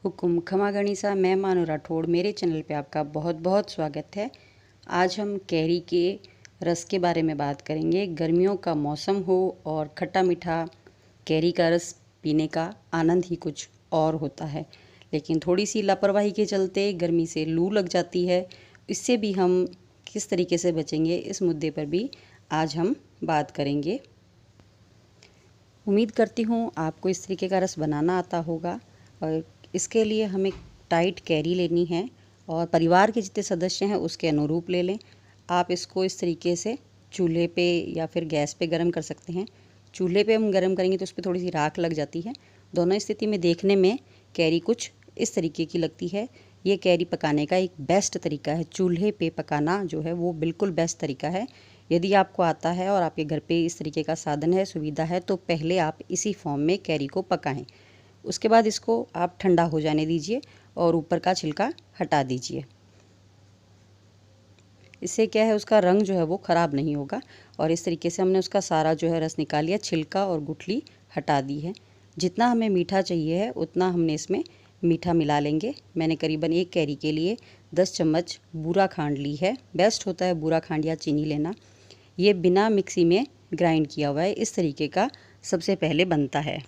हुकुम खमा गणिसा, मैं मानू राठौड़। मेरे चैनल पे आपका बहुत बहुत स्वागत है। आज हम कैरी के रस के बारे में बात करेंगे। गर्मियों का मौसम हो और खट्टा मीठा कैरी का रस पीने का आनंद ही कुछ और होता है, लेकिन थोड़ी सी लापरवाही के चलते गर्मी से लू लग जाती है। इससे भी हम किस तरीके से बचेंगे, इस मुद्दे पर भी आज हम बात करेंगे। उम्मीद करती हूँ आपको इस तरीके का रस बनाना आता होगा। और इसके लिए हमें टाइट कैरी लेनी है और परिवार के जितने सदस्य हैं उसके अनुरूप ले लें। आप इसको इस तरीके से चूल्हे पे या फिर गैस पे गरम कर सकते हैं। चूल्हे पे हम गरम करेंगे तो उस पर थोड़ी सी राख लग जाती है। दोनों स्थिति में देखने में कैरी कुछ इस तरीके की लगती है। ये कैरी पकाने का एक बेस्ट तरीका है। चूल्हे पे पकाना जो है वो बिल्कुल बेस्ट तरीका है। यदि आपको आता है और आपके घर पे इस तरीके का साधन है, सुविधा है, तो पहले आप इसी फॉर्म में कैरी को पकाएं। उसके बाद इसको आप ठंडा हो जाने दीजिए और ऊपर का छिलका हटा दीजिए। इससे क्या है, उसका रंग जो है वो ख़राब नहीं होगा। और इस तरीके से हमने उसका सारा जो है रस निकाल लिया, छिलका और गुठली हटा दी है। जितना हमें मीठा चाहिए है उतना हमने इसमें मीठा मिला लेंगे। मैंने करीबन एक कैरी के लिए 10 चम्मच बूरा खांड ली है। बेस्ट होता है बूरा खांड या चीनी लेना। ये बिना मिक्सी में ग्राइंड किया हुआ है। इस तरीके का सबसे पहले बनता है।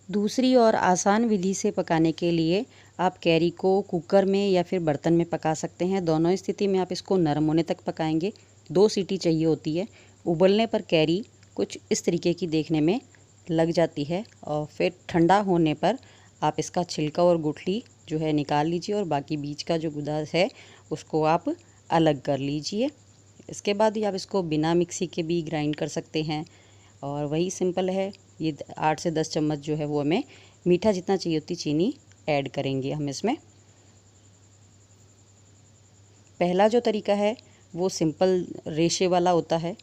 दूसरी और आसान विधि से पकाने के लिए आप कैरी को कुकर में या फिर बर्तन में पका सकते हैं। दोनों स्थिति में आप इसको नरम होने तक पकाएंगे। 2 सीटी चाहिए होती है। उबलने पर कैरी कुछ इस तरीके की देखने में लग जाती है और फिर ठंडा होने पर आप इसका छिलका और गुठली जो है निकाल लीजिए और बाकी बीच का जो गुदा है उसको आप अलग कर लीजिए। इसके बाद ही आप इसको बिना मिक्सी के भी ग्राइंड कर सकते हैं। और वही सिंपल है। ये 8 से 10 चम्मच जो है वो हमें मीठा जितना चाहिए उतनी चीनी ऐड करेंगे हम इसमें। पहला जो तरीका है वो सिंपल रेशे वाला होता है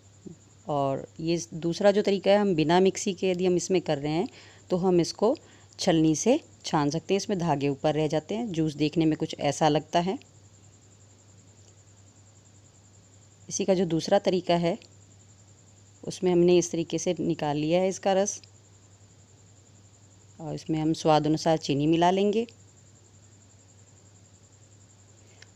और ये दूसरा जो तरीका है हम बिना मिक्सी के यदि हम इसमें कर रहे हैं तो हम इसको छलनी से छान सकते हैं। इसमें धागे ऊपर रह जाते हैं। जूस देखने में कुछ ऐसा लगता है। इसी का जो दूसरा तरीका है उसमें हमने इस तरीके से निकाल लिया है इसका रस और इसमें हम स्वाद अनुसार चीनी मिला लेंगे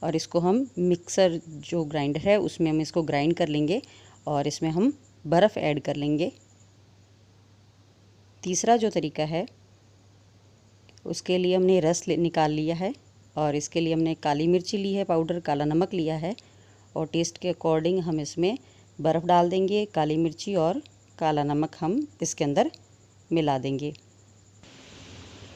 और इसको हम मिक्सर जो ग्राइंडर है उसमें हम इसको ग्राइंड कर लेंगे और इसमें हम बर्फ़ ऐड कर लेंगे। तीसरा जो तरीका है उसके लिए हमने रस निकाल लिया है और इसके लिए हमने काली मिर्ची ली है पाउडर, काला नमक लिया है और टेस्ट के अकॉर्डिंग हम इसमें बर्फ़ डाल देंगे। काली मिर्ची और काला नमक हम इसके अंदर मिला देंगे।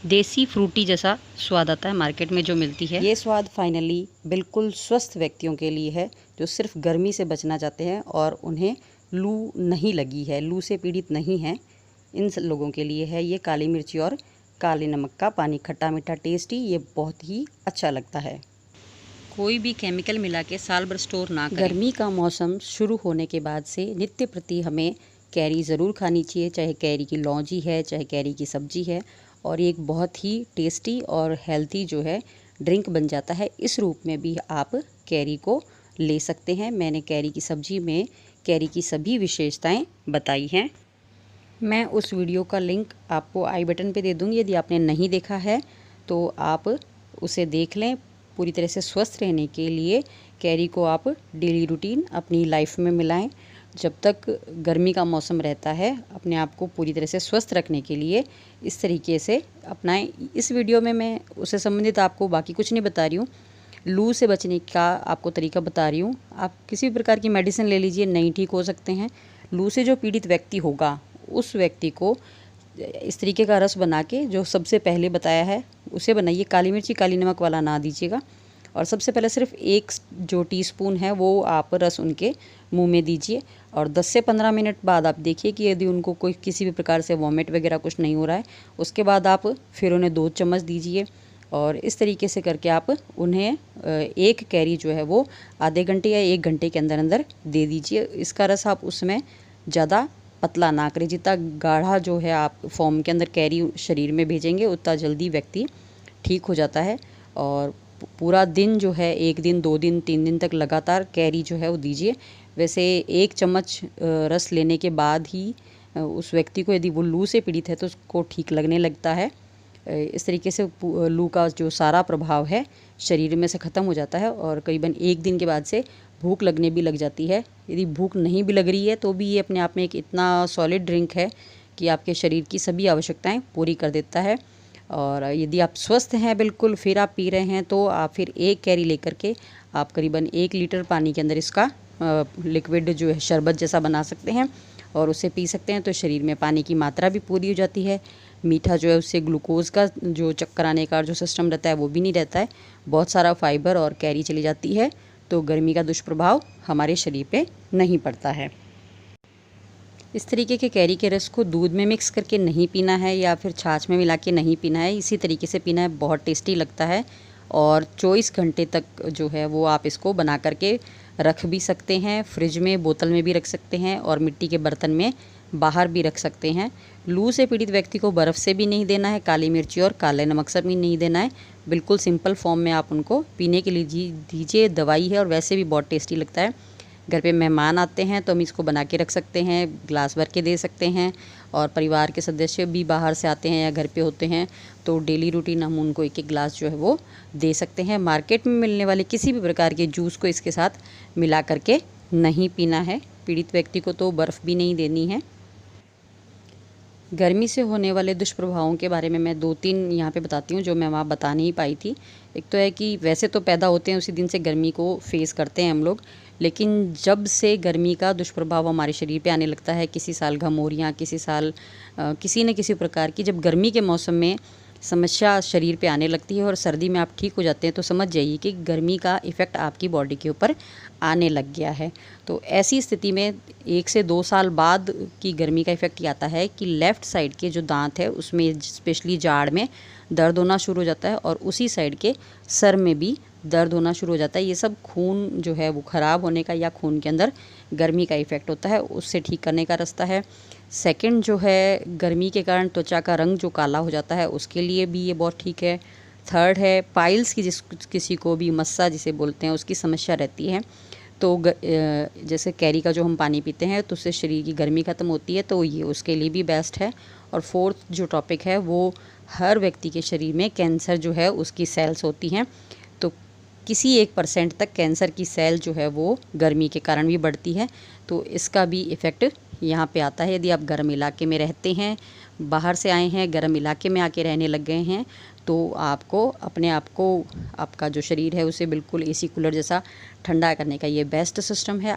देसी फ्रूटी जैसा स्वाद आता है मार्केट में जो मिलती है। ये स्वाद फाइनली बिल्कुल स्वस्थ व्यक्तियों के लिए है जो सिर्फ गर्मी से बचना चाहते हैं और उन्हें लू नहीं लगी है, लू से पीड़ित नहीं हैं। इन लोगों के लिए है ये काली मिर्ची और काले नमक का पानी। खट्टा मीठा टेस्टी, ये बहुत ही अच्छा लगता है। कोई भी केमिकल मिला के साल भर स्टोर ना करें। गर्मी का मौसम शुरू होने के बाद से नित्य प्रति हमें कैरी ज़रूर खानी चाहिए, चाहे कैरी की लौंजी है, चाहे कैरी की सब्जी है। और ये एक बहुत ही टेस्टी और हेल्थी जो है ड्रिंक बन जाता है। इस रूप में भी आप कैरी को ले सकते हैं। मैंने कैरी की सब्जी में कैरी की सभी विशेषताएं बताई हैं। मैं उस वीडियो का लिंक आपको आई बटन पे दे दूँगी। यदि आपने नहीं देखा है तो आप उसे देख लें। पूरी तरह से स्वस्थ रहने के लिए कैरी को आप डेली रूटीन अपनी लाइफ में मिलाएं। जब तक गर्मी का मौसम रहता है अपने आप को पूरी तरह से स्वस्थ रखने के लिए इस तरीके से अपनाएं। इस वीडियो में मैं उससे संबंधित आपको बाकी कुछ नहीं बता रही हूँ। लू से बचने का आपको तरीका बता रही हूँ। आप किसी भी प्रकार की मेडिसिन ले लीजिए, नहीं ठीक हो सकते हैं। लू से जो पीड़ित व्यक्ति होगा उस व्यक्ति को इस तरीके का रस बना के जो सबसे पहले बताया है उसे बनाइए। काली मिर्ची काली नमक वाला ना दीजिएगा। और सबसे पहले सिर्फ 1 जो टीस्पून है वो आप रस उनके मुंह में दीजिए और 10 से 15 मिनट बाद आप देखिए कि यदि उनको कोई किसी भी प्रकार से वॉमिट वगैरह कुछ नहीं हो रहा है, उसके बाद आप फिर उन्हें 2 चम्मच दीजिए। और इस तरीके से करके आप उन्हें एक कैरी जो है वो आधे घंटे या 1 घंटे के अंदर अंदर दे दीजिए। इसका रस आप उसमें ज़्यादा पतला ना करें। जितना गाढ़ा जो है आप फॉर्म के अंदर कैरी शरीर में भेजेंगे उतना जल्दी व्यक्ति ठीक हो जाता है। और पूरा दिन जो है 1 दिन 2 दिन 3 दिन तक लगातार कैरी जो है वो दीजिए। वैसे 1 चम्मच रस लेने के बाद ही उस व्यक्ति को यदि वो लू से पीड़ित है तो उसको ठीक लगने लगता है। इस तरीके से लू का जो सारा प्रभाव है शरीर में से ख़त्म हो जाता है और करीबन 1 दिन के बाद से भूख लगने भी लग जाती है। यदि भूख नहीं भी लग रही है तो भी ये अपने आप में एक इतना सॉलिड ड्रिंक है कि आपके शरीर की सभी आवश्यकताएं पूरी कर देता है। और यदि आप स्वस्थ हैं बिल्कुल, फिर आप पी रहे हैं, तो आप फिर 1 कैरी लेकर के आप करीबन 1 लीटर पानी के अंदर इसका लिक्विड जो है शरबत जैसा बना सकते हैं और उसे पी सकते हैं। तो शरीर में पानी की मात्रा भी पूरी हो जाती है। मीठा जो है उससे ग्लूकोज़ का जो चक्कर आने का जो सिस्टम रहता है वो भी नहीं रहता है। बहुत सारा फाइबर और कैरी चली जाती है, तो गर्मी का दुष्प्रभाव हमारे शरीर पे नहीं पड़ता है। इस तरीके के कैरी के रस को दूध में मिक्स करके नहीं पीना है या फिर छाछ में मिला के नहीं पीना है, इसी तरीके से पीना है। बहुत टेस्टी लगता है और 24 घंटे तक जो है वो आप इसको बना करके रख भी सकते हैं। फ्रिज में, बोतल में भी रख सकते हैं और मिट्टी के बर्तन में बाहर भी रख सकते हैं। लू से पीड़ित व्यक्ति को बर्फ़ से भी नहीं देना है, काली मिर्ची और काले नमक से भी नहीं देना है। बिल्कुल सिंपल फॉर्म में आप उनको पीने के लिए दीजिए। दवाई है और वैसे भी बहुत टेस्टी लगता है। घर पे मेहमान आते हैं तो हम इसको बना के रख सकते हैं, ग्लास भर के दे सकते हैं। और परिवार के सदस्य भी बाहर से आते हैं या घर पे होते हैं तो डेली रूटीन हम उनको 1-1 ग्लास जो है वो दे सकते हैं। मार्केट में मिलने वाले किसी भी प्रकार के जूस को इसके साथ मिला करके नहीं पीना है। पीड़ित व्यक्ति को तो बर्फ़ भी नहीं देनी है। गर्मी से होने वाले दुष्प्रभावों के बारे में मैं 2-3 यहाँ पे बताती हूँ जो मैं वहाँ बता नहीं पाई थी। एक तो है कि वैसे तो पैदा होते हैं उसी दिन से गर्मी को फेस करते हैं हम लोग, लेकिन जब से गर्मी का दुष्प्रभाव हमारे शरीर पे आने लगता है, किसी साल घमौरियाँ, किसी साल किसी न किसी प्रकार की, जब गर्मी के मौसम में समस्या शरीर पे आने लगती है और सर्दी में आप ठीक हो जाते हैं, तो समझ जाइए कि गर्मी का इफ़ेक्ट आपकी बॉडी के ऊपर आने लग गया है। तो ऐसी स्थिति में 1 से 2 साल बाद की गर्मी का इफ़ेक्ट ये आता है कि लेफ़्ट साइड के जो दांत है उसमें स्पेशली जाड़ में दर्द होना शुरू हो जाता है और उसी साइड के सर में भी दर्द होना शुरू हो जाता है। ये सब खून जो है वो ख़राब होने का या खून के अंदर गर्मी का इफ़ेक्ट होता है, उससे ठीक करने का रास्ता है। सेकंड जो है, गर्मी के कारण त्वचा का रंग जो काला हो जाता है उसके लिए भी ये बहुत ठीक है। थर्ड है, पाइल्स की किसी को भी मस्सा जिसे बोलते हैं उसकी समस्या रहती है तो जैसे कैरी का जो हम पानी पीते हैं तो उससे शरीर की गर्मी ख़त्म होती है, तो ये उसके लिए भी बेस्ट है। और फोर्थ जो टॉपिक है वो, हर व्यक्ति के शरीर में कैंसर जो है उसकी सेल्स होती हैं, तो किसी 1% तक कैंसर की सेल जो है वो गर्मी के कारण भी बढ़ती है, तो इसका भी इफ़ेक्ट यहाँ पे आता है। यदि आप गर्म इलाके में रहते हैं, बाहर से आए हैं, गर्म इलाके में आके रहने लग गए हैं, तो आपको अपने आप को, आपका जो शरीर है उसे बिल्कुल एसी कूलर जैसा ठंडा करने का ये बेस्ट सिस्टम है।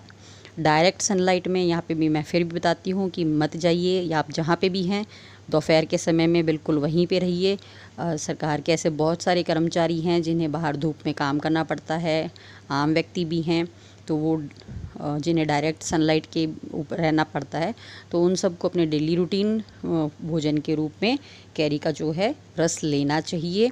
डायरेक्ट सनलाइट में यहाँ पे भी मैं फिर भी बताती हूँ कि मत जाइए, या आप जहाँ पे भी हैं दोपहर के समय में बिल्कुल वहीं पे रहिए। सरकार के ऐसे बहुत सारे कर्मचारी हैं जिन्हें बाहर धूप में काम करना पड़ता है, आम व्यक्ति भी हैं तो वो जिन्हें डायरेक्ट सनलाइट के ऊपर रहना पड़ता है, तो उन सबको अपने डेली रूटीन भोजन के रूप में कैरी का जो है रस लेना चाहिए।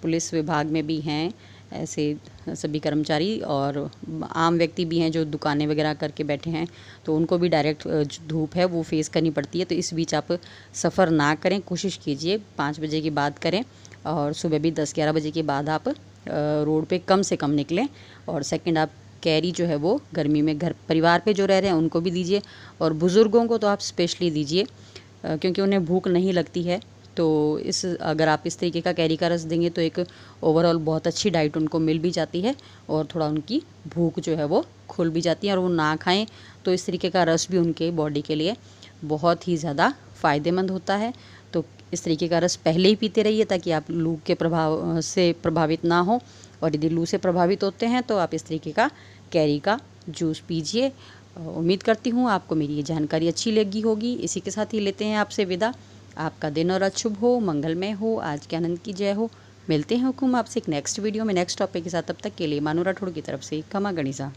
पुलिस विभाग में भी हैं ऐसे सभी कर्मचारी और आम व्यक्ति भी हैं जो दुकानें वगैरह करके बैठे हैं, तो उनको भी डायरेक्ट धूप है वो फेस करनी पड़ती है। तो इस बीच आप सफ़र ना करें, कोशिश कीजिए 5 बजे के बाद करें और सुबह भी 10-11 बजे के बाद आप रोड पे कम से कम निकलें। और सेकंड, आप कैरी जो है वो गर्मी में घर परिवार पे जो रह रहे हैं उनको भी दीजिए और बुज़ुर्गों को तो आप स्पेशली दीजिए क्योंकि उन्हें भूख नहीं लगती है। तो अगर आप इस तरीके का कैरी का रस देंगे तो एक ओवरऑल बहुत अच्छी डाइट उनको मिल भी जाती है और थोड़ा उनकी भूख जो है वो खुल भी जाती है। और वो ना खाएं तो इस तरीके का रस भी उनके बॉडी के लिए बहुत ही ज़्यादा फ़ायदेमंद होता है। तो इस तरीके का रस पहले ही पीते रहिए ताकि आप लू के प्रभाव से प्रभावित ना हो, और यदि लू से प्रभावित होते हैं तो आप इस तरीके का कैरी का जूस पीजिए। उम्मीद करती हूँ आपको मेरी ये जानकारी अच्छी लगी होगी। इसी के साथ ही लेते हैं आपसे विदा। आपका दिन और रात शुभ हो, मंगलमय हो, आज के आनंद की जय हो। मिलते हैं हुकुम आपसे एक नेक्स्ट वीडियो में नेक्स्ट टॉपिक के साथ। तब तक के लिए मानू राठौड़ की तरफ से खमा गणिसा।